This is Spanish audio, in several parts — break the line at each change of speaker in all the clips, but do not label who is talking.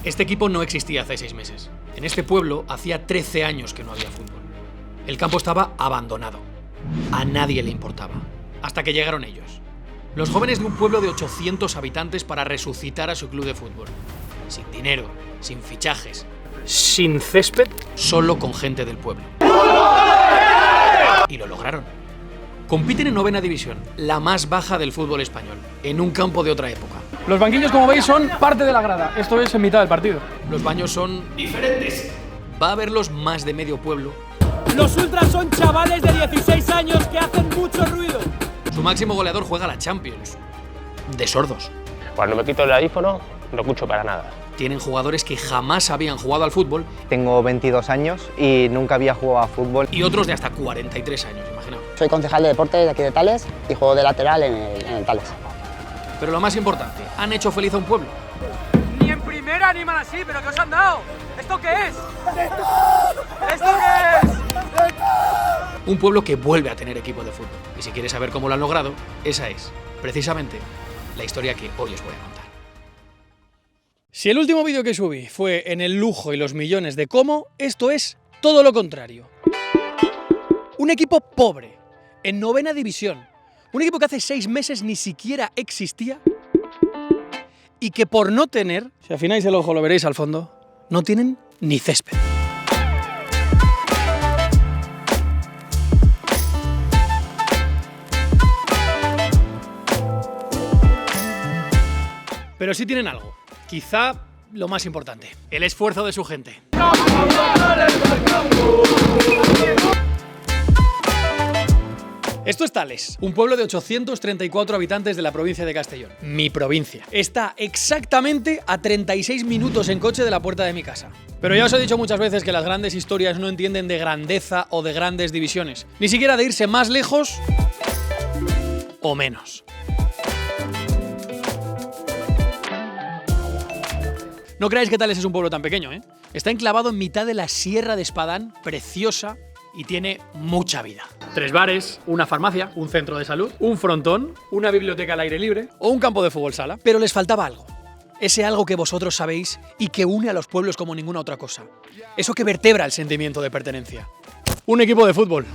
Este equipo no existía hace 6 meses. En este pueblo hacía 13 años que no había fútbol. El campo estaba abandonado. A nadie le importaba. Hasta que llegaron ellos. Los jóvenes de un pueblo de 800 habitantes para resucitar a su club de fútbol. Sin dinero, sin fichajes.
¿Sin césped?
Solo con gente del pueblo. Y lo lograron. Compiten en 9ª división, la más baja del fútbol español, en un campo de otra época.
Los banquillos, como veis, son parte de la grada. Esto es en mitad del partido.
Los baños son diferentes. Va a verlos más de medio pueblo.
Los ultras son chavales de 16 años que hacen mucho ruido.
Su máximo goleador juega la Champions. De sordos.
Cuando me quito el audífono, no escucho para nada.
Tienen jugadores que jamás habían jugado al fútbol.
Tengo 22 años y nunca había jugado a fútbol.
Y otros de hasta 43 años, imaginaos.
Soy concejal de deportes de aquí de Tales y juego de lateral en el Tales.
Pero lo más importante, han hecho feliz a un pueblo.
Ni en primera animan así, pero ¿qué os han dado? ¿Esto qué es? ¿Esto qué es?
Un pueblo que vuelve a tener equipo de fútbol. Y si quieres saber cómo lo han logrado, esa es, precisamente, la historia que hoy os voy a contar.
Si el último vídeo que subí fue en el lujo y los millones de cómo, esto es todo lo contrario. Un equipo pobre, en 9ª división. Un equipo que hace 6 meses ni siquiera existía y que por no tener, si afináis el ojo lo veréis al fondo, no tienen ni césped. Pero sí tienen algo, quizá lo más importante, el esfuerzo de su gente. Esto es Tales, un pueblo de 834 habitantes de la provincia de Castellón. Mi provincia. Está exactamente a 36 minutos en coche de la puerta de mi casa. Pero ya os he dicho muchas veces que las grandes historias no entienden de grandeza o de grandes divisiones. Ni siquiera de irse más lejos o menos. No creáis que Tales es un pueblo tan pequeño, ¿eh? Está enclavado en mitad de la Sierra de Espadán, preciosa, y tiene mucha vida. 3 bares, una farmacia, un centro de salud, un frontón, una biblioteca al aire libre o un campo de fútbol sala. Pero les faltaba algo. Ese algo que vosotros sabéis y que une a los pueblos como ninguna otra cosa. Eso que vertebra el sentimiento de pertenencia. Un equipo de fútbol.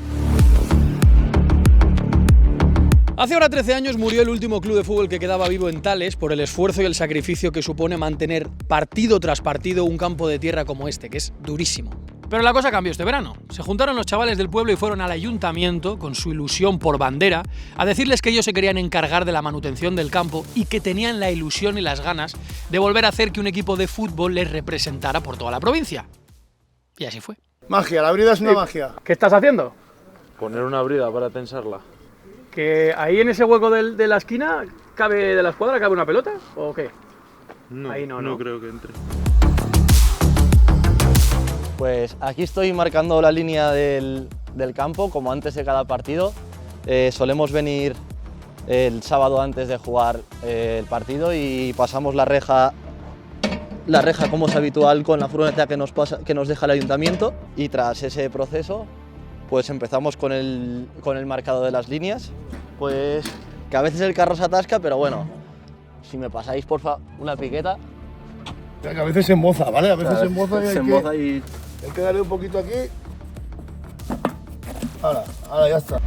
Hace ahora 13 años murió el último club de fútbol que quedaba vivo en Tales por el esfuerzo y el sacrificio que supone mantener partido tras partido un campo de tierra como este, que es durísimo. Pero la cosa cambió este verano. Se juntaron los chavales del pueblo y fueron al ayuntamiento, con su ilusión por bandera, a decirles que ellos se querían encargar de la manutención del campo y que tenían la ilusión y las ganas de volver a hacer que un equipo de fútbol les representara por toda la provincia. Y así fue.
Magia, la brida es una magia.
¿Qué estás haciendo?
Poner una brida para tensarla.
¿Que ahí en ese hueco de la esquina cabe de la escuadra cabe una pelota o qué?
No,
ahí no
creo que entre.
Pues aquí estoy marcando la línea del campo, como antes de cada partido. Solemos venir el sábado antes de jugar el partido y pasamos la reja como es habitual con la furgoneta que nos deja el ayuntamiento, y tras ese proceso pues empezamos con el marcado de las líneas, pues que a veces el carro se atasca, pero bueno, si me pasáis porfa una piqueta.
Que a veces se emboza, ¿vale? A veces se emboza
y
hay que darle un poquito aquí. Ahora ya está.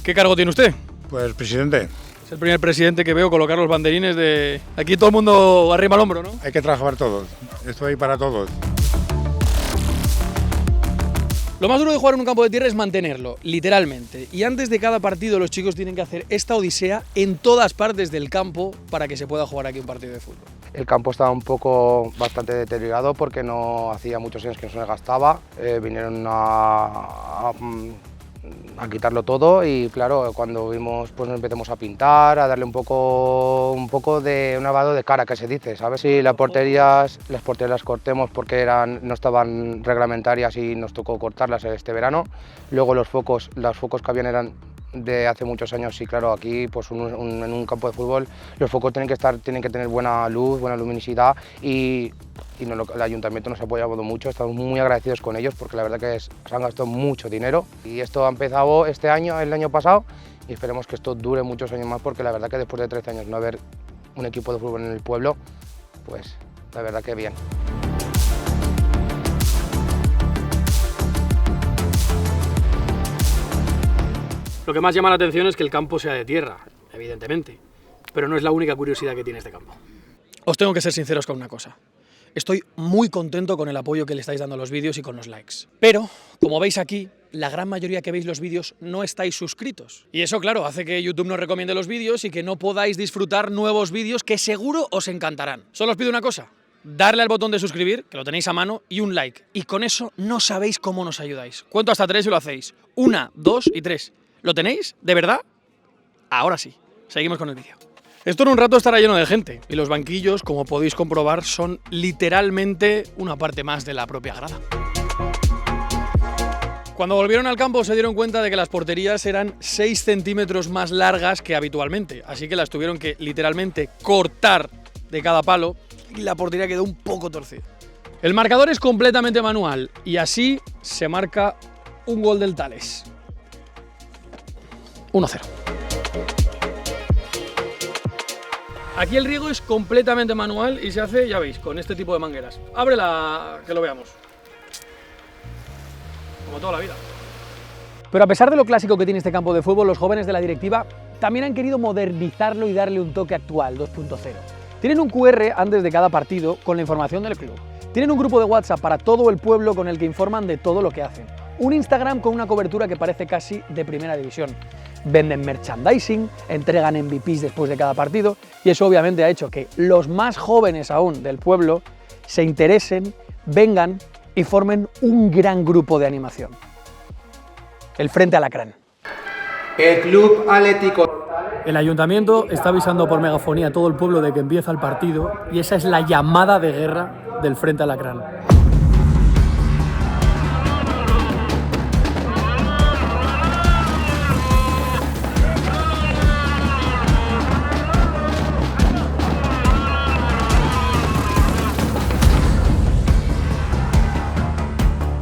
¿Qué cargo tiene usted?
Pues presidente,
Es el primer presidente que veo colocar los banderines de... Aquí todo el mundo arriba al hombro, ¿no?
hay que trabajar todos. Esto hay para todos.
Lo más duro de jugar en un campo de tierra es mantenerlo, literalmente. Y antes de cada partido los chicos tienen que hacer esta odisea en todas partes del campo para que se pueda jugar aquí un partido de fútbol.
El campo estaba bastante deteriorado porque no hacía muchos años que no se gastaba. Vinieron a quitarlo todo y claro, cuando vimos pues nos empezamos a pintar, a darle un poco de un lavado de cara, que se dice, ¿sabes? Sí, las porterías las cortemos porque no estaban reglamentarias y nos tocó cortarlas este verano. Luego los focos que habían eran de hace muchos años y claro, aquí pues en un campo de fútbol los focos tienen que tener buena luz, buena luminosidad y el ayuntamiento nos ha apoyado mucho, estamos muy agradecidos con ellos porque la verdad que se han gastado mucho dinero y esto ha empezado este año, el año pasado, y esperemos que esto dure muchos años más porque la verdad que después de 13 años no haber un equipo de fútbol en el pueblo, pues la verdad que bien.
Lo que más llama la atención es que el campo sea de tierra, evidentemente, pero no es la única curiosidad que tiene este campo. Os tengo que ser sinceros con una cosa. Estoy muy contento con el apoyo que le estáis dando a los vídeos y con los likes. Pero, como veis aquí, la gran mayoría que veis los vídeos no estáis suscritos. Y eso, claro, hace que YouTube nos recomiende los vídeos y que no podáis disfrutar nuevos vídeos que seguro os encantarán. Solo os pido una cosa. Darle al botón de suscribir, que lo tenéis a mano, y un like. Y con eso no sabéis cómo nos ayudáis. Cuento hasta 3 y lo hacéis. 1, 2 y 3. ¿Lo tenéis? ¿De verdad? Ahora sí. Seguimos con el vídeo. Esto en un rato estará lleno de gente. Y los banquillos, como podéis comprobar, son literalmente una parte más de la propia grada. Cuando volvieron al campo se dieron cuenta de que las porterías eran 6 centímetros más largas que habitualmente. Así que las tuvieron que literalmente cortar de cada palo y la portería quedó un poco torcida. El marcador es completamente manual y así se marca un gol del Tales. 1-0. Aquí el riego es completamente manual y se hace, ya veis, con este tipo de mangueras. Ábrela, que lo veamos. Como toda la vida. Pero a pesar de lo clásico que tiene este campo de fútbol, los jóvenes de la directiva también han querido modernizarlo y darle un toque actual, 2.0. Tienen un QR antes de cada partido con la información del club. Tienen un grupo de WhatsApp para todo el pueblo con el que informan de todo lo que hacen. Un Instagram con una cobertura que parece casi de primera división. Venden merchandising, entregan MVPs después de cada partido y eso obviamente ha hecho que los más jóvenes aún del pueblo se interesen, vengan y formen un gran grupo de animación. El Frente Alacrán.
El Club Atlético.
El ayuntamiento está avisando por megafonía a todo el pueblo de que empieza el partido y esa es la llamada de guerra del Frente Alacrán.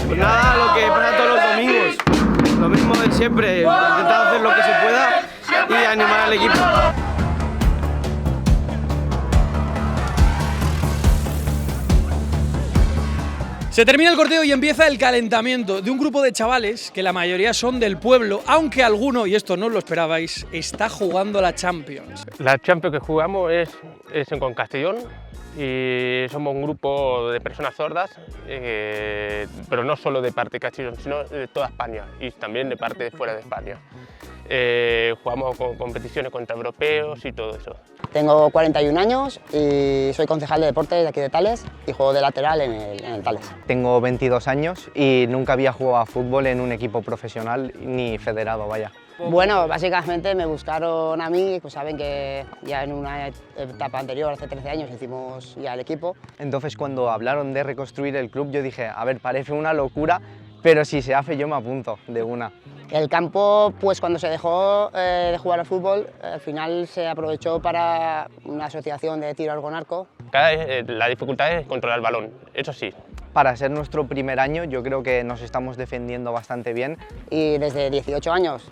Pues nada, lo que pasa todos los domingos. Lo mismo de siempre, intentar hacer lo que se pueda y animar al equipo.
Se termina el corteo y empieza el calentamiento de un grupo de chavales que la mayoría son del pueblo, aunque alguno, y esto no lo esperabais, está jugando la Champions.
La Champions que jugamos es con Castellón y somos un grupo de personas sordas, pero no solo de parte de Castellón, sino de toda España y también de parte de fuera de España. Jugamos con competiciones contra europeos y todo eso.
Tengo 41 años y soy concejal de deportes de aquí de Tales y juego de lateral en el Tales.
Tengo 22 años y nunca había jugado a fútbol en un equipo profesional ni federado, vaya.
Bueno, básicamente me buscaron a mí, pues saben que ya en una etapa anterior, hace 13 años, hicimos ya el equipo.
Entonces cuando hablaron de reconstruir el club yo dije, a ver, parece una locura, pero si se hace yo me apunto de una.
El campo, pues cuando se dejó de jugar al fútbol, al final se aprovechó para una asociación de tiro con arco.
La dificultad es controlar el balón, eso sí.
Para ser nuestro primer año yo creo que nos estamos defendiendo bastante bien.
Y desde 18 años,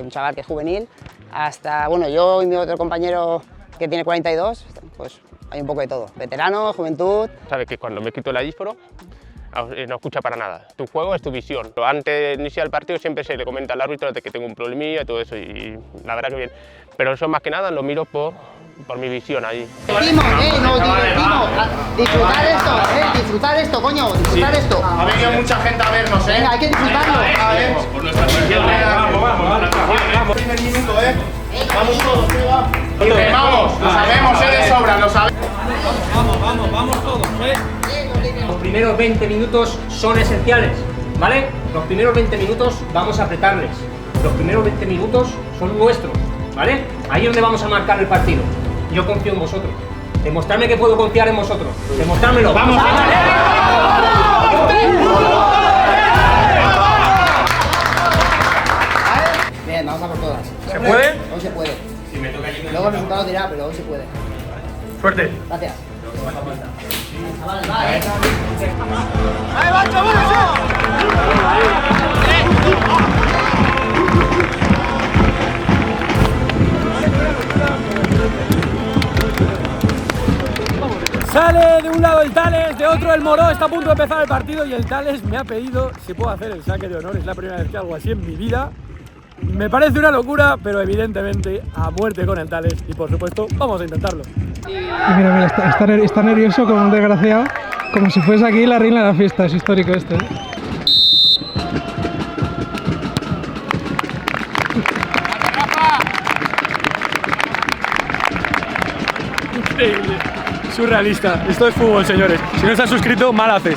un chaval que es juvenil, hasta, bueno, yo y mi otro compañero que tiene 42, pues hay un poco de todo. Veterano, juventud.
Sabes que cuando me quito el audífono no escucha para nada. Tu juego es tu visión. Antes de iniciar el partido siempre se le comenta al árbitro de que tengo un problemilla y todo eso y la verdad que bien. Pero eso más que nada lo miro por mi visión ahí.
Disfrutar esto, coño, disfrutar esto.
Ha venido mucha gente a vernos,
Venga, hay que disfrutarlo.
Por nuestra afición, vamos. Primer minuto, Vamos todos, vamos, lo sabemos, de sobra, lo sabemos.
Vamos todos, Los primeros 20 minutos son esenciales, ¿vale? Los primeros 20 minutos vamos a apretarles. Los primeros 20 minutos son nuestros, ¿vale? Ahí es donde vamos a marcar el partido. Yo confío en vosotros. Demostrarme que puedo confiar en vosotros. Demostrármelo. ¡Vamos!
Bien, vamos a por todas.
¿Se puede?
Hoy se puede. Luego el resultado dirá, pero hoy se puede.
Suerte.
Gracias.
¡Ahí va,
Sale de un lado el Tales, de otro el Moró, está a punto de empezar el partido y el Tales me ha pedido si puedo hacer el saque de honor. Es la primera vez que hago así en mi vida. Me parece una locura, pero evidentemente a muerte con el Tales y por supuesto vamos a intentarlo.
Mira, está nervioso como un desgraciado, como si fuese aquí la reina de la fiesta, es histórico esto, ¿eh?
Increíble, surrealista, esto es fútbol, señores. Si no se han suscrito, mal haces.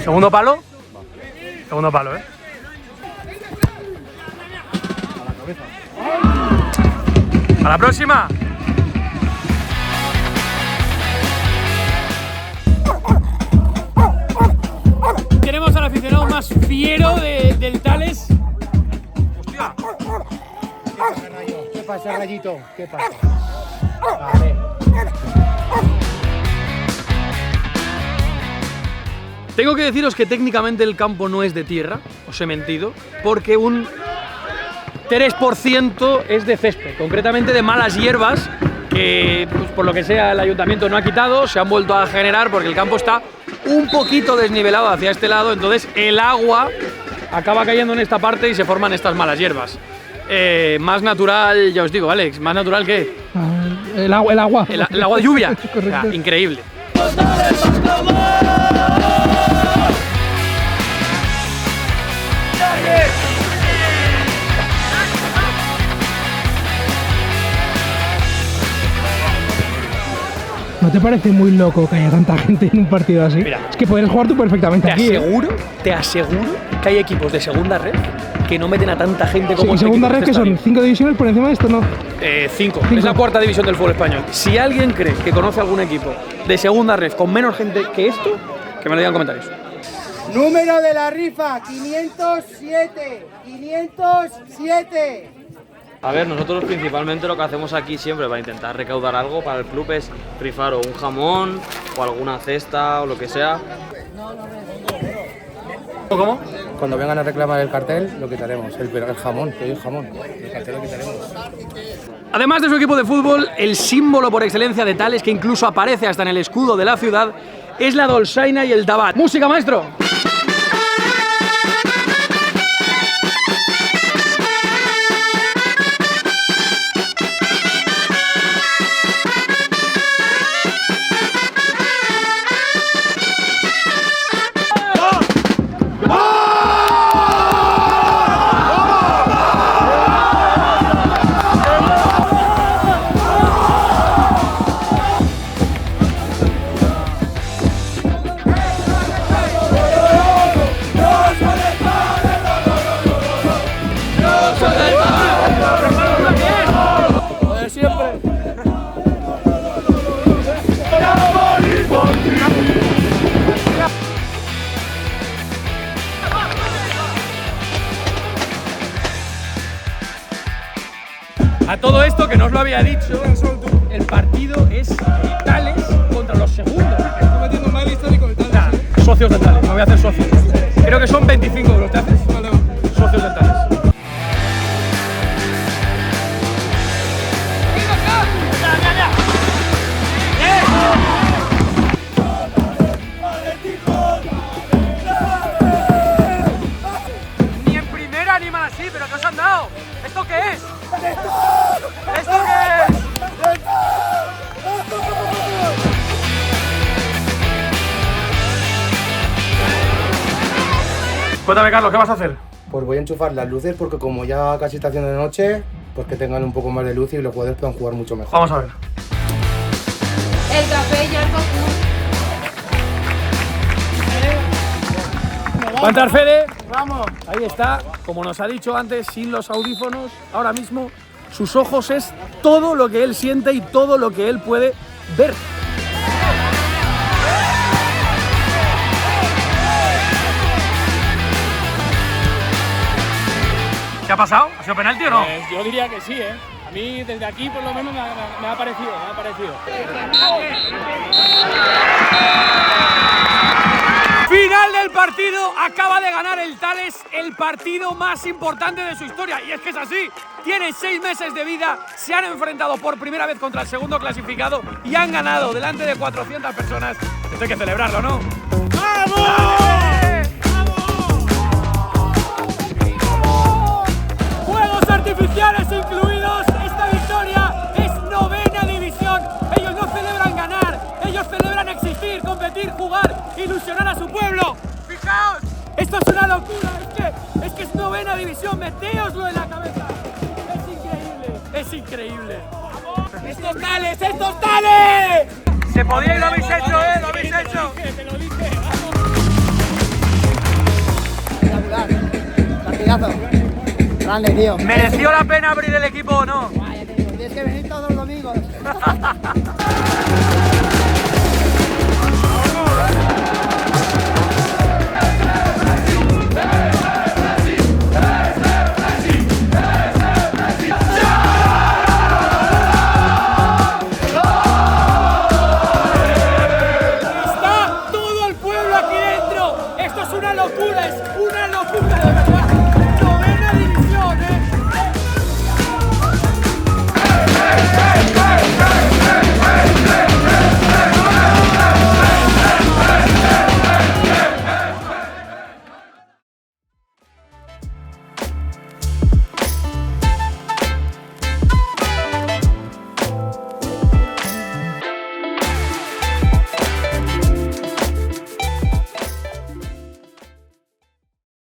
Segundo palo. Segundo palo, ¿eh? ¡A la próxima! Tenemos al aficionado más fiero del Tales. ¡Hostia!
¿Qué pasa, Rayo? ¿Qué pasa, Rayito? ¿Qué pasa? Vale.
Tengo que deciros que técnicamente el campo no es de tierra, os he mentido, porque un 3% es de césped, concretamente de malas hierbas que, pues, por lo que sea, el ayuntamiento no ha quitado, se han vuelto a generar porque el campo está un poquito desnivelado hacia este lado, entonces el agua acaba cayendo en esta parte y se forman estas malas hierbas. Más natural, ya os digo, Alex, ¿más natural qué?
El agua.
El agua de lluvia. O sea, increíble.
¿No te parece muy loco que haya tanta gente en un partido así?
Mira,
es que podrías jugar tú perfectamente aquí.
Te aseguro que hay equipos de segunda red que no meten a tanta gente como
¿Y segunda red que son? ¿5 divisiones por encima de esto? No.
5. Es la cuarta división del fútbol español. Si alguien cree que conoce algún equipo de segunda red con menos gente que esto, que me lo digan en comentarios.
Número de la rifa, 507. 507.
A ver, nosotros principalmente lo que hacemos aquí siempre para intentar recaudar algo para el club es rifar o un jamón o alguna cesta o lo que sea.
¿Cómo?
Cuando vengan a reclamar el cartel, lo quitaremos. El jamón, que el jamón. El cartel lo quitaremos.
Además de su equipo de fútbol, el símbolo por excelencia de Tales, que incluso aparece hasta en el escudo de la ciudad, es la dolçaina y el tabat. ¡Música, maestro! A todo esto, que no os lo había dicho, el partido es Tales contra los segundos. Estoy metiendo mal histórico de Tales. Socios de Tales, me voy a hacer socios. Creo que son 25 euros, ¿te haces? Vale. Socios de Tales. Ni en primera animan así, pero ¿qué os han dado? ¿Esto qué es? ¿Esto qué es? Cuéntame, Carlos, ¿qué vas a hacer?
Pues voy a enchufar las luces porque como ya casi está haciendo de noche, pues que tengan un poco más de luz y los jugadores puedan jugar mucho mejor.
Vamos a ver.
El café ya está full.
Pantar Fede, vamos. Ahí está, como nos ha dicho antes, sin los audífonos, ahora mismo sus ojos es todo lo que él siente y todo lo que él puede ver. ¿Qué ha pasado? ¿Ha sido penalti o no?
Yo diría que sí, ¿eh? A mí desde aquí por lo menos me ha parecido,
Final del partido, acaba de ganar el Tales el partido más importante de su historia. Y es que es así, tienen 6 meses de vida, se han enfrentado por primera vez contra el segundo clasificado y han ganado delante de 400 personas. Esto hay que celebrarlo, ¿no? ¡Vamos! ¡Juegos artificiales incluidos! ¡Esta victoria es 9ª división! Ellos no celebran ganar, ellos celebran existir, competir, jugar, ilusionar a su pueblo. ¡Fijaos! ¡Esto es una locura! Es que es 9ª división, meteoslo en la cabeza. Es increíble, es increíble. ¡Estos Tales, estos Tales! Se podía y lo habéis hecho, lo habéis hecho.
Te lo dije,
Espectacular. Partidazo. Grande, tío.
¿Mereció la pena abrir el equipo o no?
Tienes que venir todos los domingos.